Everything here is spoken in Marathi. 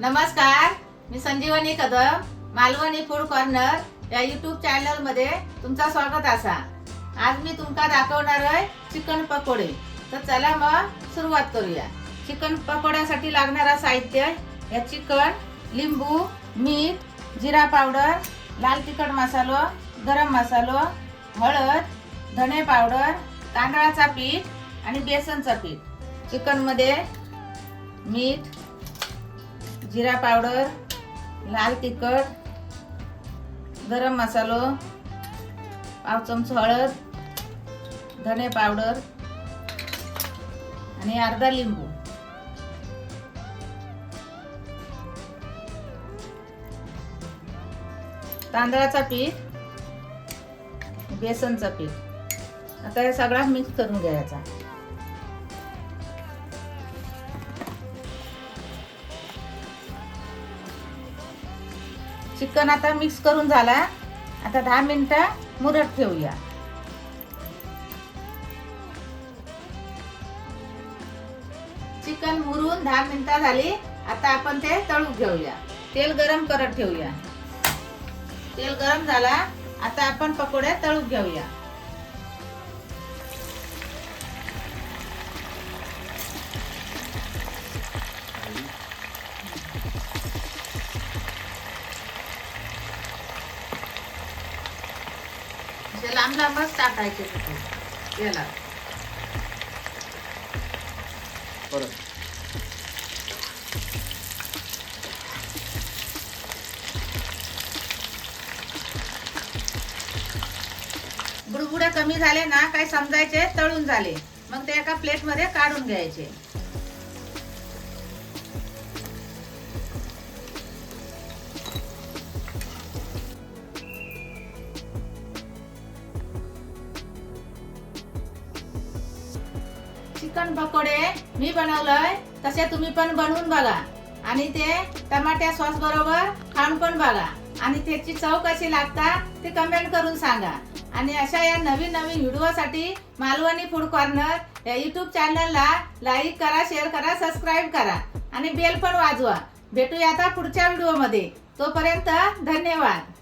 नमस्कार, मी संजीवनी कदम, मालवणी फूड कॉर्नर या यूट्यूब चॅनल मध्ये तुमचा स्वागत असा। आज मी तुमका दाखवणार आहे चिकन पकोडे। तर चला मग सुरुवात करूया। चिकन पकोड्यासाठी लागणारा साहित्य हे चिकन, लिंबू, मीठ, जिरा पावडर, लाल तिखट मसाला, गरम मसाला, हळद, धने पावडर, तांदळाचा पीठ आणि बेसनचा पीठ। चिकन मध्ये मीठ, जिरा पावडर, लाल तिखट, गरम मसाला, पाव चमचा हळद, धने पावडर आणि अर्धा लिंबू। तांदळाचा पीठ, बेसनचा पीठ। आता हे सगळं मिक्स करून घ्यायचा। चिकन आता मिक्स करून झाला। आता 10 मिनिटं मुरत ठेवूया। चिकन मुरून 10 मिनिटं झाली। आता आपण ते तळून घेऊया। तेल गरम करत ठेवूया। तेल गरम झाला। आता आपण पकोडे तळून घेऊया। लांब लांबच टाकायचे तेलात। बुडबुडे कमी झाले ना, काय समजायचे तळून झाले। मग ते एका प्लेट मध्ये काढून घ्यायचे। चिकन पकोडे मी बनवलंय, तसे तुम्ही पण बनवून बघा आणि ते टमाटर सॉस बरोबर खाऊन पण बघा आणि त्याची चव कशी लागता ते कमेंट करून सांगा। आणि अशा या नवीन व्हिडिओसाठी मालवणी फूड कॉर्नर या यूट्यूब चॅनलला लाईक करा, शेअर करा, सबस्क्राईब करा आणि बेल पण वाजवा। भेटूया आता पुढच्या व्हिडिओमध्ये। तोपर्यंत धन्यवाद।